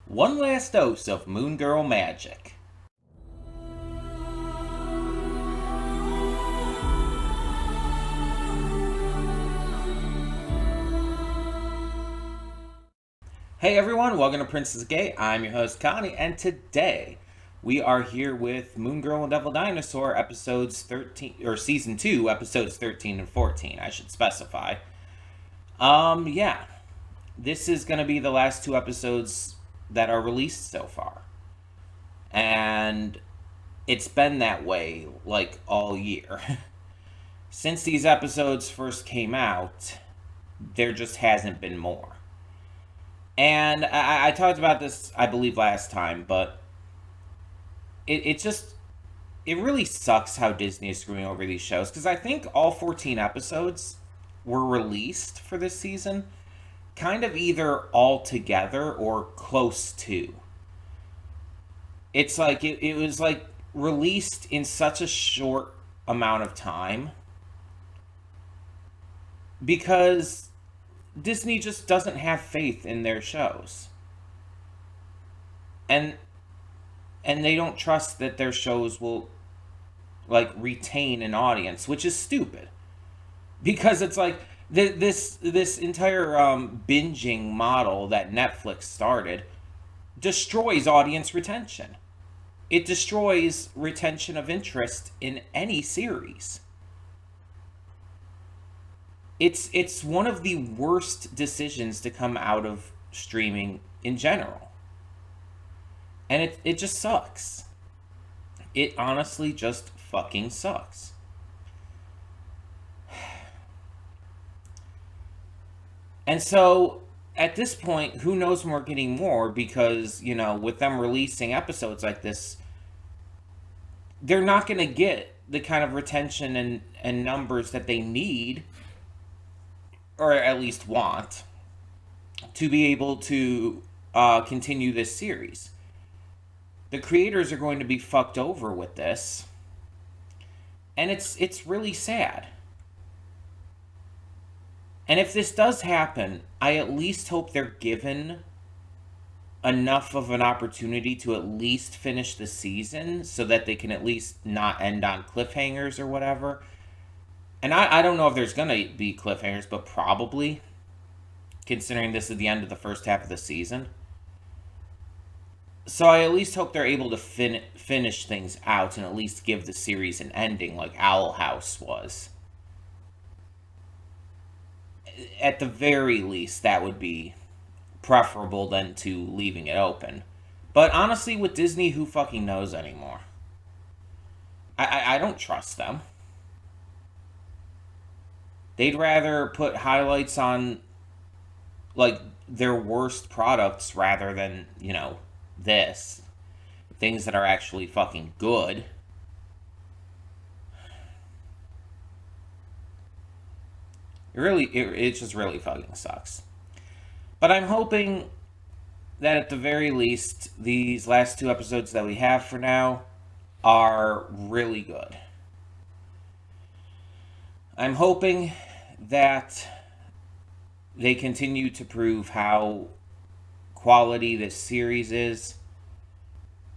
One last dose of Moon Girl magic. Hey everyone, welcome to Princess Gay. I'm your host Connie, and today we are here with Moon Girl and Devil Dinosaur episodes 13 or season 2, episodes 13 and 14, I should specify. Yeah. This is going to be the last two episodes that are released so far. And it's been that way like all year. Since these episodes first came out, there just hasn't been more. And I talked about this, I believe, last time, but it really sucks how Disney is screwing over these shows, because I think all 14 episodes were released for this season, kind of either all together or close to. It's like, it was like released in such a short amount of time because Disney just doesn't have faith in their shows. And they don't trust that their shows will like retain an audience, which is stupid. Because it's like this entire binging model that Netflix started destroys audience retention. It destroys retention of interest in any series. It's one of the worst decisions to come out of streaming in general. And it just sucks. It honestly just fucking sucks. And so at this point, who knows when we're getting more, because, you know, with them releasing episodes like this, they're not going to get the kind of retention and numbers that they need, or at least want, to be able to continue this series. The creators are going to be fucked over with this, and it's really sad. And if this does happen, I at least hope they're given enough of an opportunity to at least finish the season so that they can at least not end on cliffhangers or whatever. And I don't know if there's going to be cliffhangers, but probably, considering this is the end of the first half of the season. So I at least hope they're able to finish things out and at least give the series an ending like Owl House was. At the very least, that would be preferable than to leaving it open. But honestly, with Disney, who fucking knows anymore? I don't trust them. They'd rather put highlights on, like, their worst products rather than, you know, this. Things that are actually fucking good. It just really fucking sucks. But I'm hoping that at the very least, these last two episodes that we have for now are really good. I'm hoping that they continue to prove how quality this series is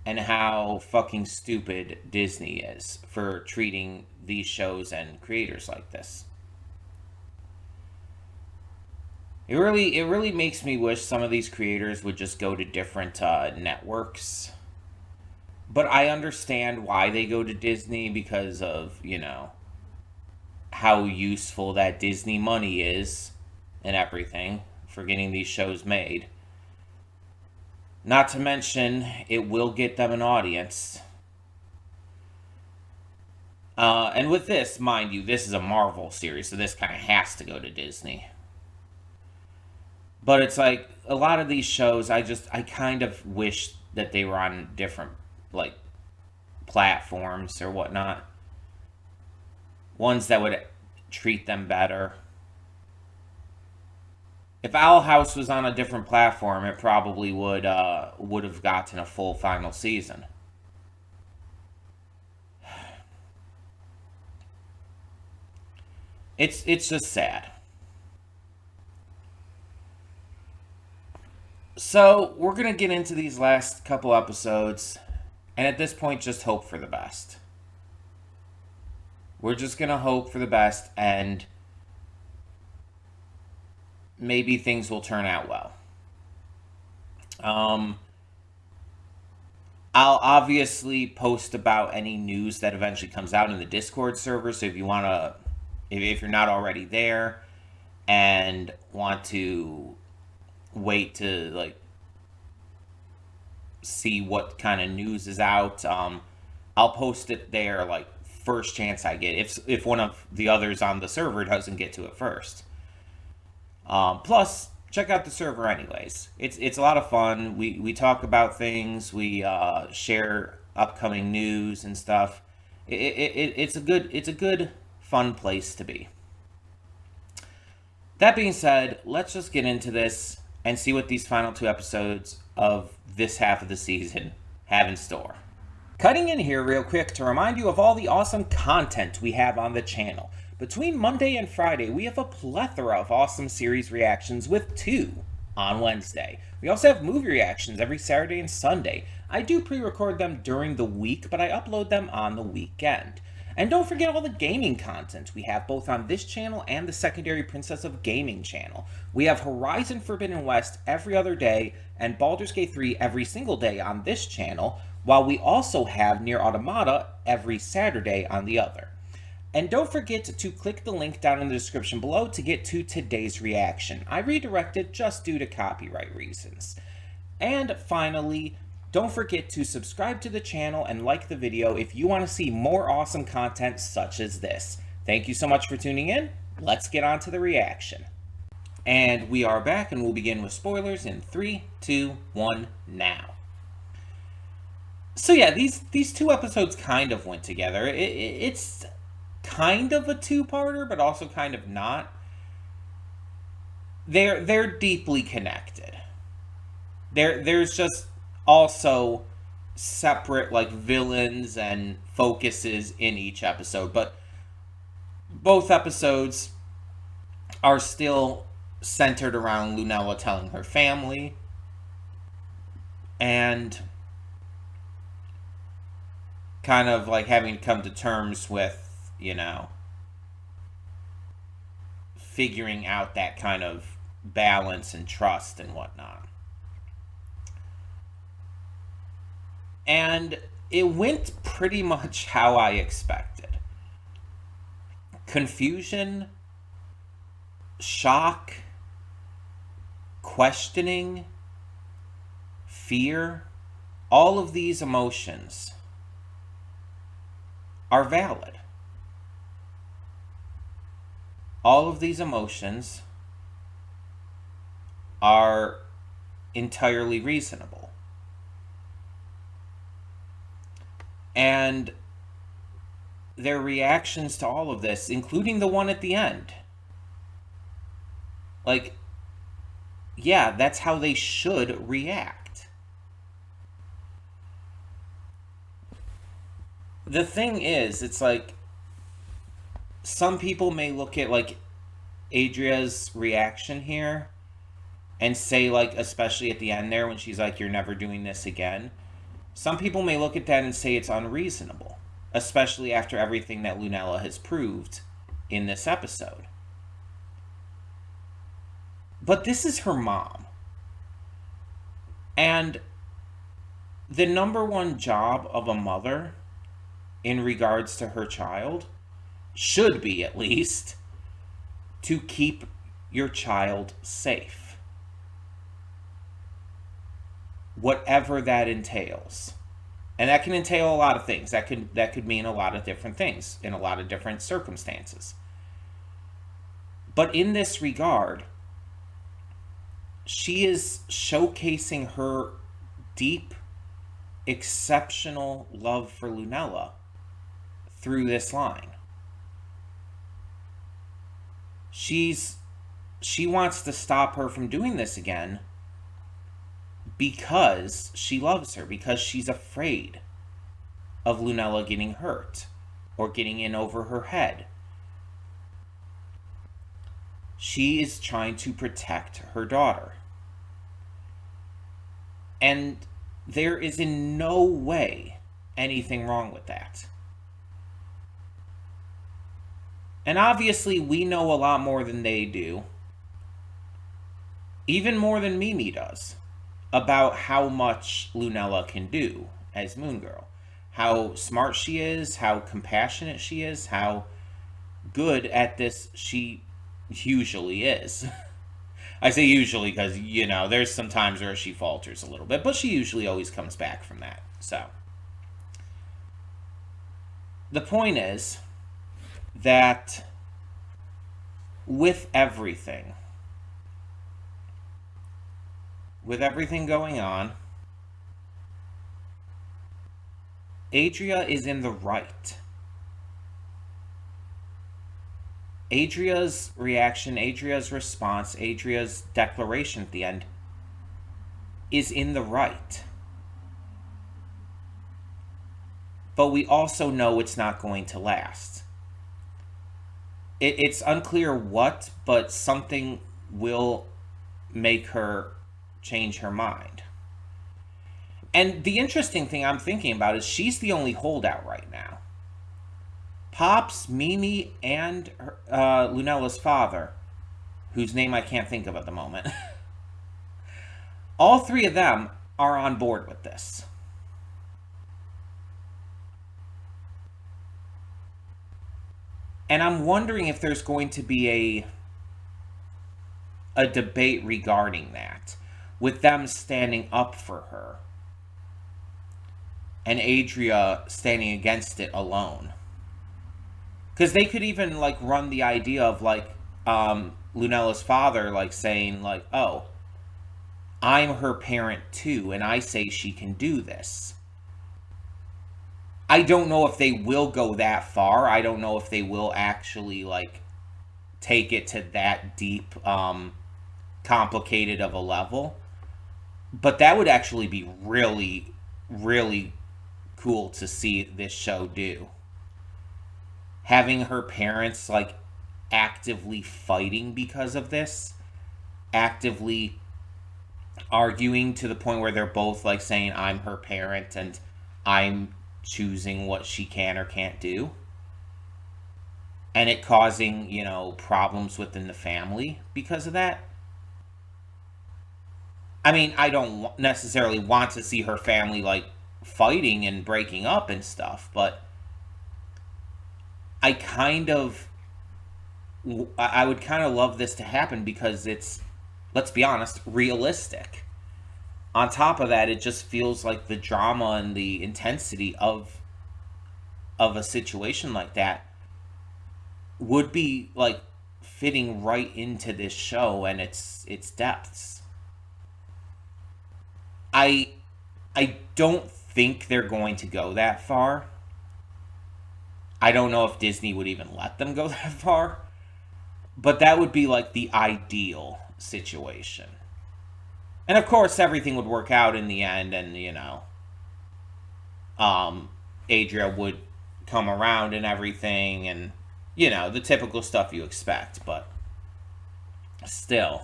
and how fucking stupid Disney is for treating these shows and creators like this. It really makes me wish some of these creators would just go to different networks. But I understand why they go to Disney because of, you know, how useful that Disney money is and everything for getting these shows made. Not to mention, it will get them an audience. And with this, mind you, this is a Marvel series, so this kind of has to go to Disney. But it's like, a lot of these shows, I kind of wish that they were on different, like, platforms or whatnot. Ones that would treat them better. If Owl House was on a different platform, it probably would have gotten a full final season. It's just sad. So, we're going to get into these last couple episodes, and at this point, just hope for the best. We're just going to hope for the best, and maybe things will turn out well. I'll obviously post about any news that eventually comes out in the Discord server, so if you want to, if you're not already there and want to wait to, like, see what kind of news is out, I'll post it there, like, first chance I get, if one of the others on the server doesn't get to it first. Plus, check out the server anyways. It's a lot of fun. We talk about things. We share upcoming news and stuff. It's a good fun place to be. That being said, let's just get into this and see what these final 2 episodes of this half of the season have in store. Cutting in here real quick to remind you of all the awesome content we have on the channel. Between Monday and Friday, we have a plethora of awesome series reactions with 2 on Wednesday. We also have movie reactions every Saturday and Sunday. I do pre-record them during the week, but I upload them on the weekend. And don't forget all the gaming content we have both on this channel and the Secondary Princess of Gaming channel. We have Horizon Forbidden West every other day and Baldur's Gate 3 every single day on this channel, while we also have Nier Automata every Saturday on the other. And don't forget to click the link down in the description below to get to today's reaction. I redirected just due to copyright reasons. And finally, don't forget to subscribe to the channel and like the video if you want to see more awesome content such as this. Thank you so much for tuning in. Let's get on to the reaction. And we are back, and we'll begin with spoilers in 3, 2, 1, now. So yeah, these 2 episodes kind of went together. It's kind of a 2-parter, but also kind of not. They're deeply connected. There's just also separate, like, villains and focuses in each episode, but both episodes are still centered around Lunella telling her family and kind of like having to come to terms with, you know, figuring out that kind of balance and trust and whatnot. And it went pretty much how I expected. Confusion, shock, questioning, fear, all of these emotions are valid. All of these emotions are entirely reasonable. And their reactions to all of this, including the one at the end, like, yeah, that's how they should react. The thing is, it's like, some people may look at, like, Adria's reaction here and say, like, especially at the end there when she's like, "You're never doing this again." Some people may look at that and say it's unreasonable, especially after everything that Lunella has proved in this episode. But this is her mom. And the number one job of a mother in regards to her child should be, at least, to keep your child safe. Whatever that entails. And that can entail a lot of things. That could mean a lot of different things in a lot of different circumstances. But in this regard, she is showcasing her deep, exceptional love for Lunella through this line. She wants to stop her from doing this again because she loves her, because she's afraid of Lunella getting hurt or getting in over her head. She is trying to protect her daughter. And there is in no way anything wrong with that. And obviously, we know a lot more than they do, even more than Mimi does, about how much Lunella can do as Moon Girl. How smart she is, how compassionate she is, how good at this she usually is. I say usually because, there's some times where she falters a little bit, but she usually always comes back from that. So, the point is that with everything going on, Adria is in the right. Adria's reaction, Adria's response, Adria's declaration at the end is in the right. But we also know it's not going to last. It's unclear what, but something will make her change her mind. And the interesting thing I'm thinking about is she's the only holdout right now. Pops, Mimi, and Lunella's father, whose name I can't think of at the moment, all three of them are on board with this. And I'm wondering if there's going to be a debate regarding that, with them standing up for her and Adria standing against it alone. Because they could even, run the idea of, Lunella's father, saying, oh, I'm her parent too, and I say she can do this. I don't know if they will go that far. I don't know if they will actually, take it to that deep, complicated of a level. But that would actually be really, really cool to see this show do. Having her parents, actively fighting because of this. Actively arguing to the point where they're both, saying, I'm her parent and I'm choosing what she can or can't do. And it causing, problems within the family because of that. I mean, I don't necessarily want to see her family, fighting and breaking up and stuff, but I would kind of love this to happen because it's, let's be honest, realistic. On top of that, it just feels like the drama and the intensity of a situation like that would be, fitting right into this show and its depths. I don't think they're going to go that far. I don't know if Disney would even let them go that far. But that would be, the ideal situation. And, of course, everything would work out in the end and, Adria would come around and everything and, the typical stuff you expect. But still,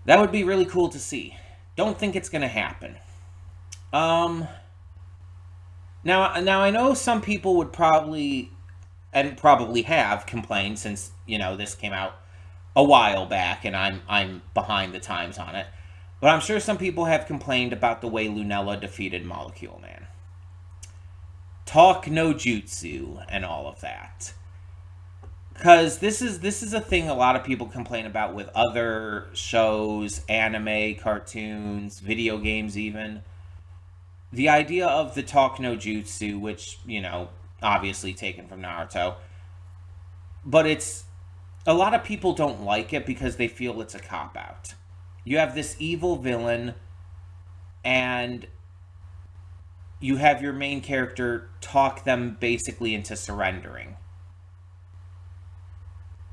that would be really cool to see. Don't think it's going to happen. Now I know some people would probably have complained since, this came out a while back and I'm behind the times on it. But I'm sure some people have complained about the way Lunella defeated Molecule Man. Talk no jutsu and all of that. Because this is a thing a lot of people complain about with other shows, anime, cartoons, video games even. The idea of the talk no jutsu, which, obviously taken from Naruto. But a lot of people don't like it because they feel it's a cop-out. You have this evil villain, and you have your main character talk them basically into surrendering.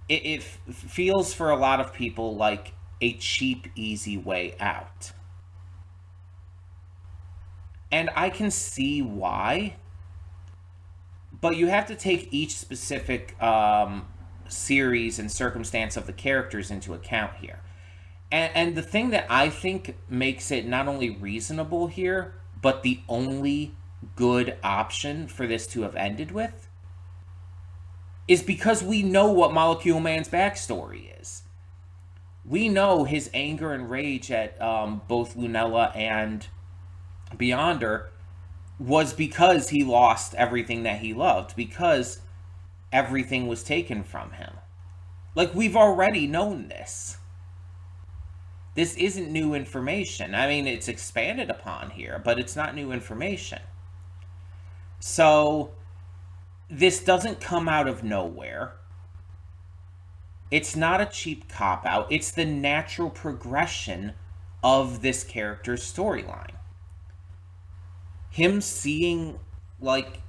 It feels for a lot of people like a cheap, easy way out. And I can see why. But you have to take each specific series and circumstance of the characters into account here. And the thing that I think makes it not only reasonable here, but the only good option for this to have ended with, is because we know what Molecule Man's backstory is. We know his anger and rage at both Lunella and Beyonder was because he lost everything that he loved, because everything was taken from him. Like, we've already known this. This isn't new information. I mean, it's expanded upon here, but it's not new information. So, this doesn't come out of nowhere. It's not a cheap cop-out. It's the natural progression of this character's storyline. Him seeing, like,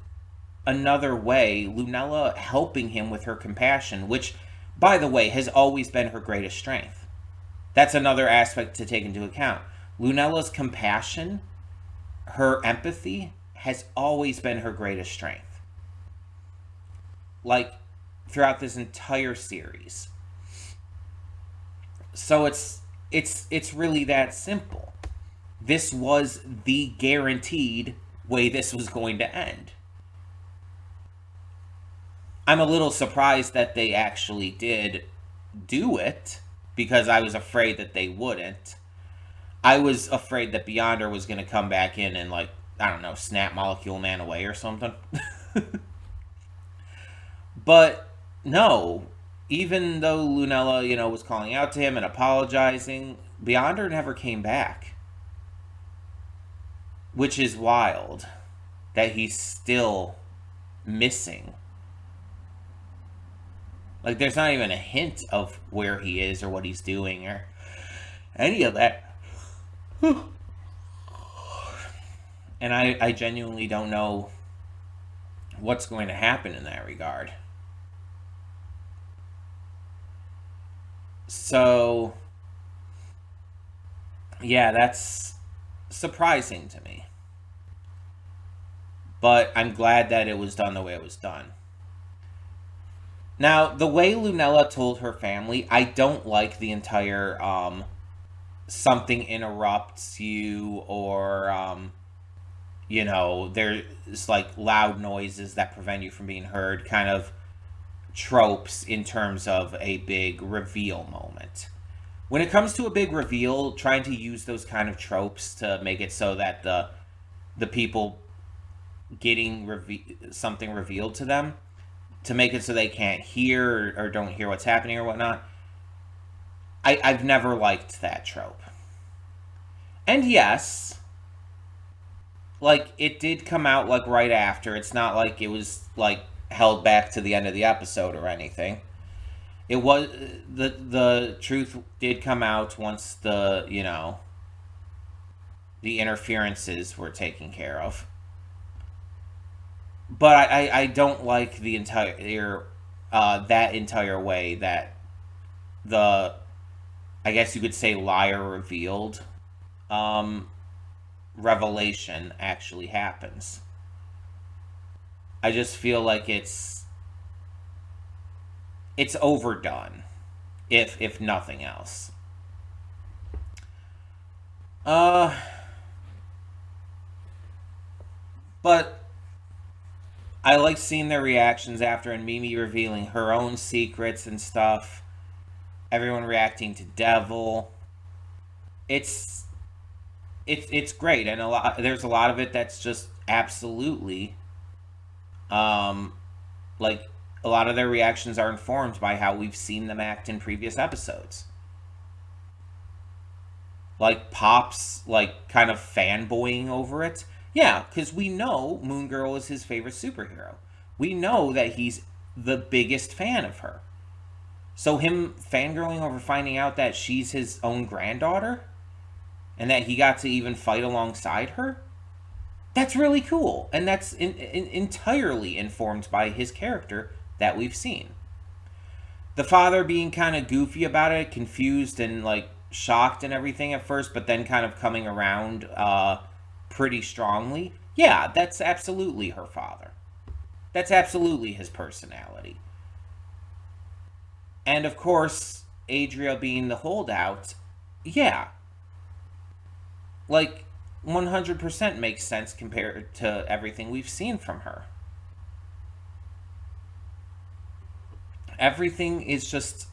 another way, Lunella helping him with her compassion, which, by the way, has always been her greatest strength. That's another aspect to take into account. Lunella's compassion, her empathy, has always been her greatest strength. Like, throughout this entire series. So it's really that simple. This was the guaranteed way this was going to end. I'm a little surprised that they actually did do it, because I was afraid that they wouldn't. I was afraid that Beyonder was going to come back in and, like, I don't know, snap Molecule Man away or something. But no, even though Lunella, was calling out to him and apologizing, Beyonder never came back. Which is wild, that he's still missing. Like, there's not even a hint of where he is or what he's doing or any of that. And I genuinely don't know what's going to happen in that regard. So, yeah, that's surprising to me. But I'm glad that it was done the way it was done. Now, the way Lunella told her family, I don't like the entire something interrupts you, or there's like loud noises that prevent you from being heard kind of tropes in terms of a big reveal moment. When it comes to a big reveal, trying to use those kind of tropes to make it so that the people getting something revealed to them, to make it so they can't hear or don't hear what's happening or whatnot, I've never liked that trope. And yes, like, it did come out, like, right after. It's not like it was, like, held back to the end of the episode or anything. It was, the truth did come out once the interferences were taken care of. But I don't like the entire, that entire way that the, I guess you could say, liar revealed revelation actually happens. I just feel like it's overdone, if nothing else. But I like seeing their reactions after, and Mimi revealing her own secrets and stuff. Everyone reacting to Devil. It's great, and there's a lot of it that's just absolutely, like, a lot of their reactions are informed by how we've seen them act in previous episodes. Like, Pop's, like, kind of fanboying over it. Yeah, because we know Moon Girl is his favorite superhero. We know that he's the biggest fan of her. So him fangirling over finding out that she's his own granddaughter, and that he got to even fight alongside her, that's really cool. And that's entirely informed by his character that we've seen. The father being kind of goofy about it, confused and, like, shocked and everything at first, but then kind of coming around pretty strongly. Yeah, that's absolutely her father. That's absolutely his personality. And of course, Adria being the holdout, yeah, like 100% makes sense compared to everything we've seen from her. Everything is just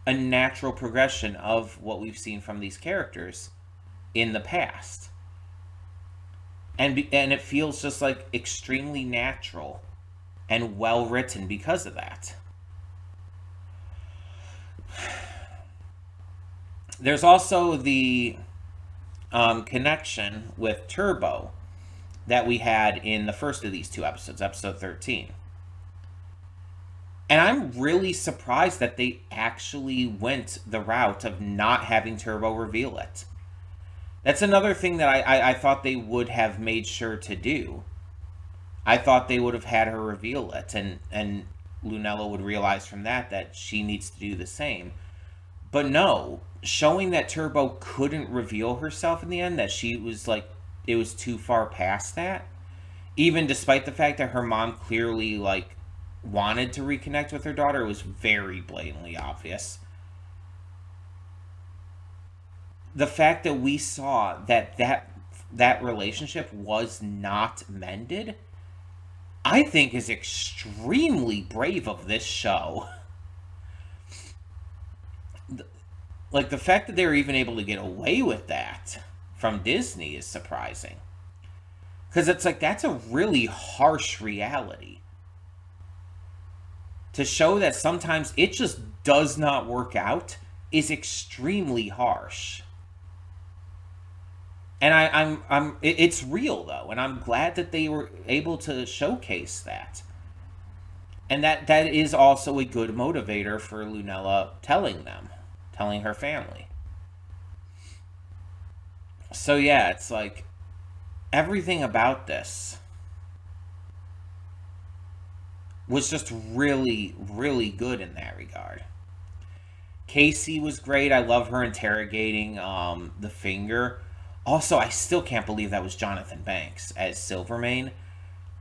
a natural progression of what we've seen from these characters in the past. And it feels just like extremely natural and well written because of that. There's also the connection with Turbo that we had in the first of these two episodes, episode 13. And I'm really surprised that they actually went the route of not having Turbo reveal it. That's another thing that I thought they would have made sure to do. I thought they would have had her reveal it, and Lunella would realize from that she needs to do the same. But no, showing that Turbo couldn't reveal herself in the end, that she was like, it was too far past that, even despite the fact that her mom clearly, like, wanted to reconnect with her daughter, it was very blatantly obvious. The fact that we saw that relationship was not mended, I think is extremely brave of this show. Like, the fact that they were even able to get away with that from Disney is surprising. Because it's like, that's a really harsh reality. To show that sometimes it just does not work out is extremely harsh. And it's real though, and I'm glad that they were able to showcase that. And that is also a good motivator for Lunella telling her family. So yeah, it's like everything about this was just really, really good in that regard. Casey was great. I love her interrogating the finger. Also, I still can't believe that was Jonathan Banks as Silvermane.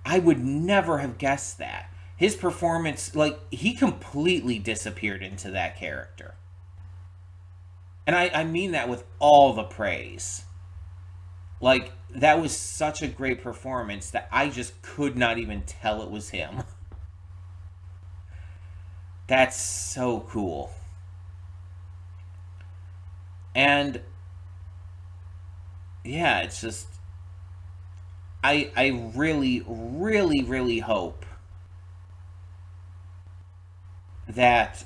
I would never have guessed that. His performance, like, he completely disappeared into that character. And I mean that with all the praise. Like, that was such a great performance that I just could not even tell it was him. That's so cool. And yeah, it's just I really, really, really hope that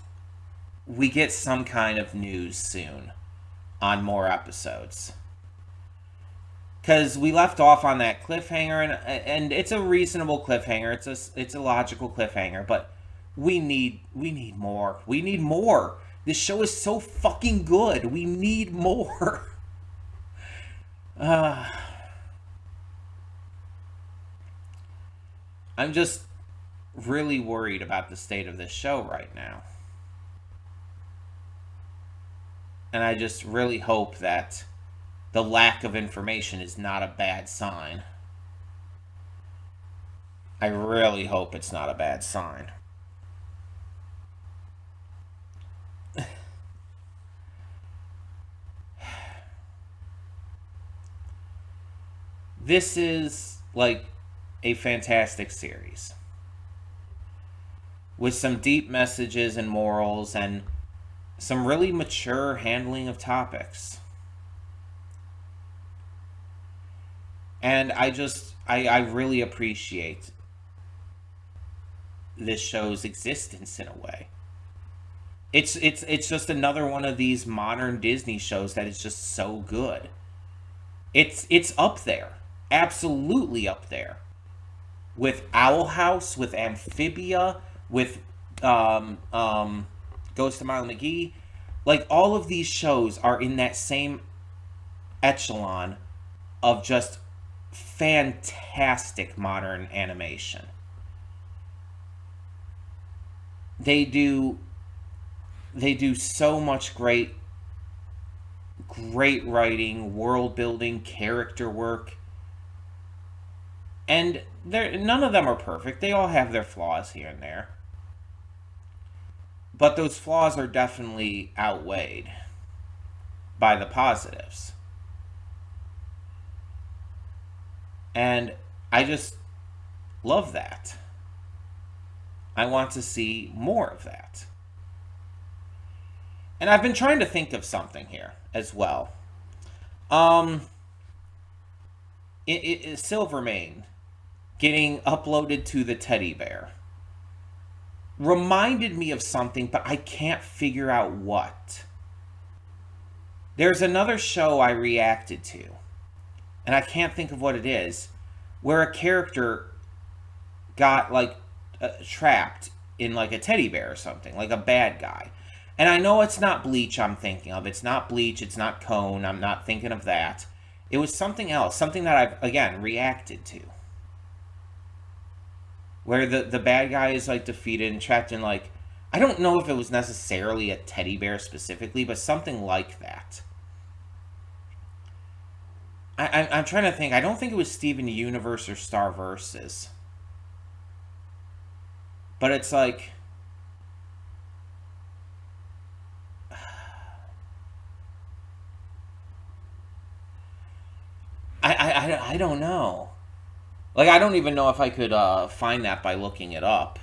we get some kind of news soon on more episodes. Because we left off on that cliffhanger, and it's a reasonable cliffhanger. It's a logical cliffhanger, but we need more. We need more. This show is so fucking good. We need more. I'm just really worried about the state of this show right now. And I just really hope that the lack of information is not a bad sign. I really hope it's not a bad sign. This is like a fantastic series with some deep messages and morals and some really mature handling of topics. And I really appreciate this show's existence in a way. It's just another one of these modern Disney shows that is just so good. It's up there. Absolutely up there. With Owl House, with Amphibia, with Ghost of Mile McGee. Like, all of these shows are in that same echelon of just fantastic modern animation. They do so much great writing, world building, character work. And none of them are perfect. They all have their flaws here and there. But those flaws are definitely outweighed by the positives. And I just love that. I want to see more of that. And I've been trying to think of something here as well. Silvermane getting uploaded to the teddy bear reminded me of something, but I can't figure out what. There's another show I reacted to, and I can't think of what it is, where a character got, like, trapped in, like, a teddy bear or something, like a bad guy. And I know it's not Bleach I'm thinking of. It's not Bleach, it's not Cone, I'm not thinking of that. It was something else, something that I've, again, reacted to. Where the bad guy is, like, defeated and trapped in, like, I don't know if it was necessarily a teddy bear specifically, but something like that. I'm trying to think. I don't think it was Steven Universe or Star Versus. But it's like... I don't know. Like, I don't even know if I could find that by looking it up.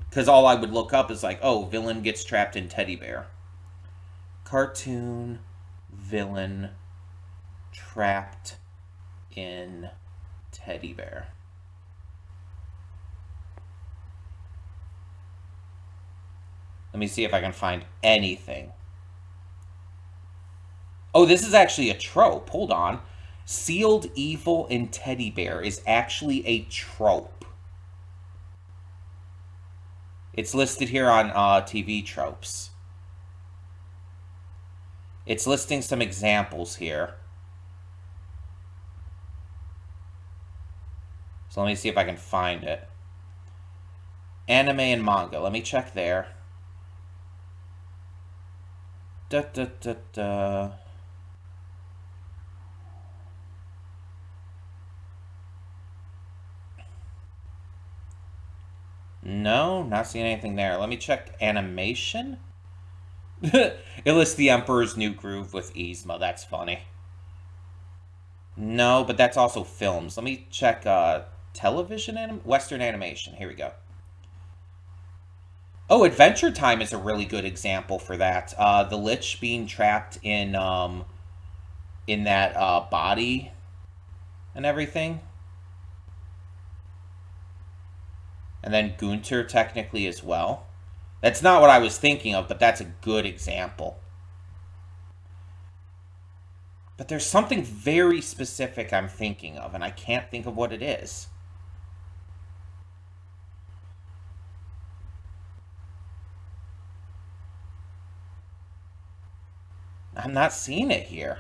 Because all I would look up is like, oh, villain gets trapped in teddy bear. Cartoon villain trapped in teddy bear. Let me see if I can find anything. Oh, this is actually a trope. Hold on. Sealed evil in teddy bear is actually a trope. It's listed here on TV tropes. It's listing some examples here. So let me see if I can find it. Anime and manga. Let me check there. No, not seeing anything there. Let me check animation. It lists The Emperor's New Groove with Yzma. That's funny. No, but that's also films. Let me check Western animation. Here we go. Oh, Adventure Time is a really good example for that. The Lich being trapped in that body and everything. And then Gunter technically as well. That's not what I was thinking of, but that's a good example. But there's something very specific I'm thinking of, and I can't think of what it is. I'm not seeing it here.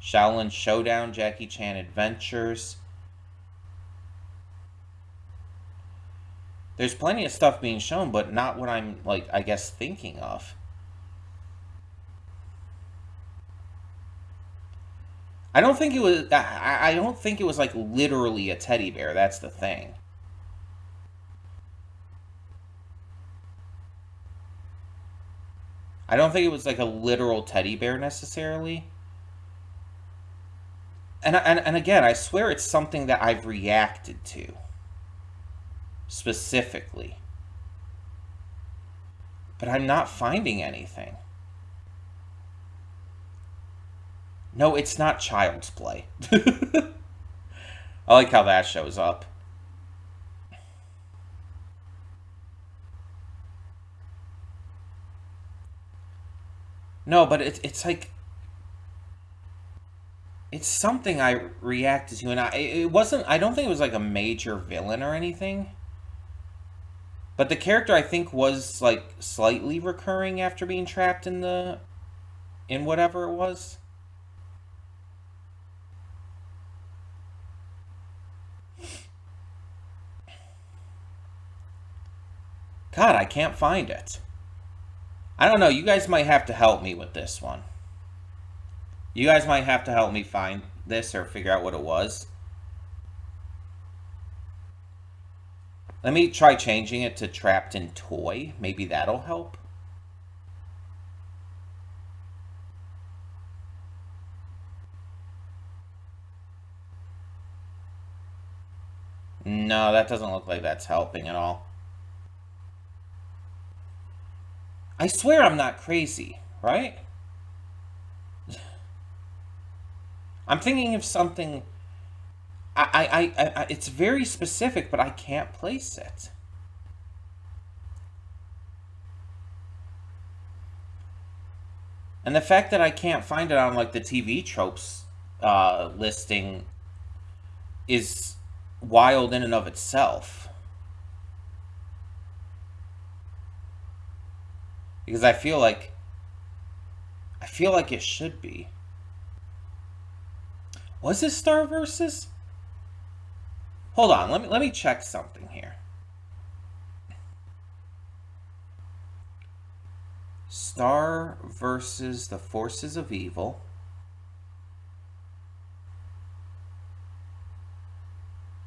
Shaolin Showdown, Jackie Chan Adventures. There's plenty of stuff being shown, but not what I'm, like, I guess, thinking of. I don't think it was, I don't think it was, like, literally a teddy bear. That's the thing. I don't think it was, like, a literal teddy bear necessarily. And again, I swear it's something that I've reacted to. Specifically. But I'm not finding anything. No, it's not Child's Play. I like how that shows up. No, but it's like... It's something I reacted to, and it wasn't... I don't think it was like a major villain or anything. But the character, I think, was, like, slightly recurring after being trapped in the... in whatever it was. God, I can't find it. I don't know, you guys might have to help me with this one. You guys might have to help me find this or figure out what it was. Let me try changing it to trapped in toy. Maybe that'll help. No, that doesn't look like that's helping at all. I swear I'm not crazy, right? I'm thinking of something. It's very specific, but I can't place it. And the fact that I can't find it on like the TV tropes listing is wild in and of itself. Because I feel like it should be. Was this Star Versus? Hold on, let me check something here. Star versus the Forces of Evil.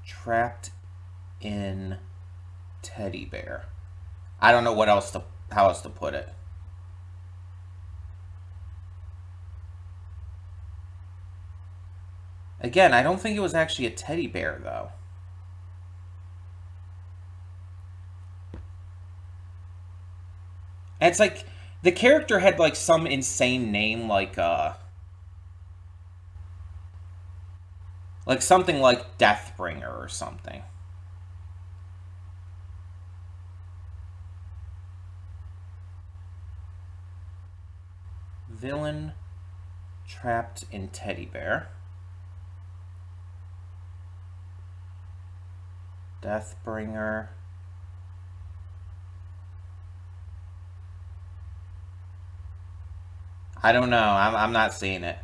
Trapped in Teddy Bear. I don't know how else to put it. Again, I don't think it was actually a teddy bear though. And it's like the character had like some insane name like something like Deathbringer or something. Villain trapped in teddy bear. Deathbringer. I don't know. I'm not seeing it.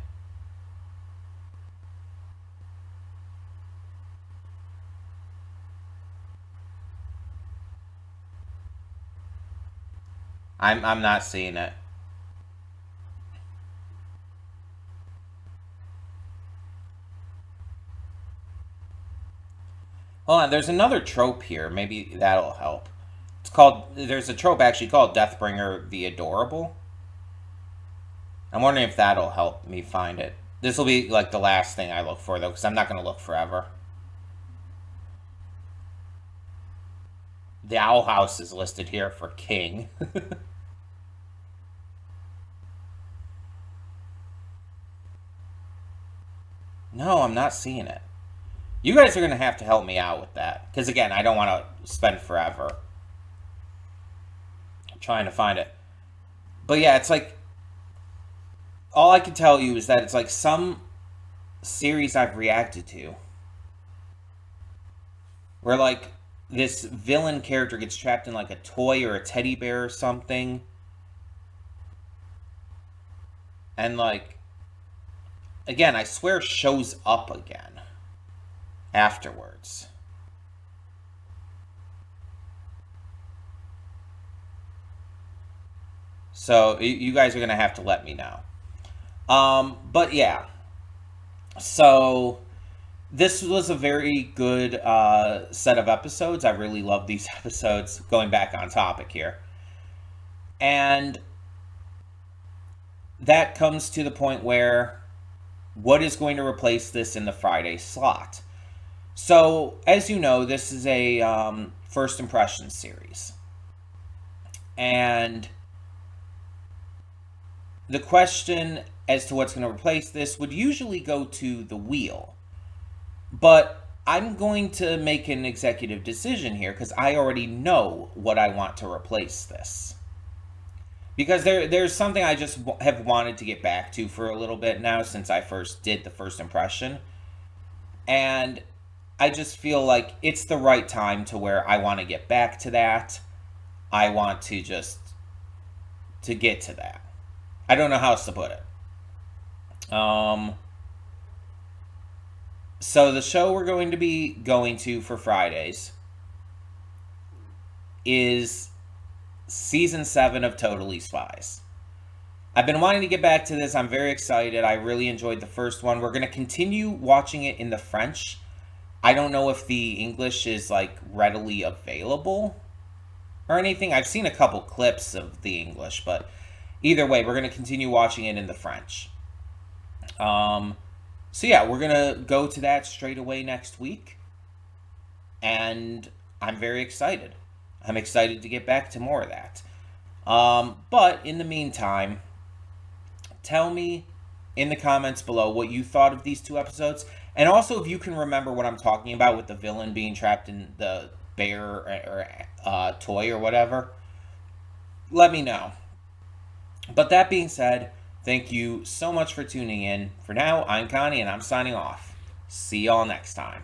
I'm not seeing it. Hold on, there's another trope here. Maybe that'll help. There's a trope actually called Deathbringer the Adorable. I'm wondering if that'll help me find it. This will be like the last thing I look for though, because I'm not going to look forever. The Owl House is listed here for King. No, I'm not seeing it. You guys are going to have to help me out with that. Because again, I don't want to spend forever trying to find it. But yeah, it's like, all I can tell you is that it's like some series I've reacted to where like this villain character gets trapped in like a toy or a teddy bear or something. And like, again, I swear shows up again afterwards. So you guys are going to have to let me know. But yeah. So this was a very good set of episodes. I really love these episodes, going back on topic here. And that comes to the point where what is going to replace this in the Friday slot? So, as you know, this is a first impression series. And the question as to what's going to replace this would usually go to the wheel. But I'm going to make an executive decision here because I already know what I want to replace this. Because there's something I just have wanted to get back to for a little bit now since I first did the first impression. And I just feel like it's the right time to where I want to get back to that. I want to to get to that. I don't know how else to put it. So the show we're going to be going to for Fridays is Season 7 of Totally Spies. I've been wanting to get back to this. I'm very excited. I really enjoyed the first one. We're going to continue watching it in the French I don't know if the English is like readily available or anything. I've seen a couple clips of the English, but either way, we're going to continue watching it in the French. So yeah, we're going to go to that straight away next week. And I'm very excited. I'm excited to get back to more of that. But in the meantime, tell me in the comments below what you thought of these 2 episodes. And also if you can remember what I'm talking about with the villain being trapped in the bear or toy or whatever, let me know. But that being said, thank you so much for tuning in. For now, I'm Connie and I'm signing off. See y'all next time.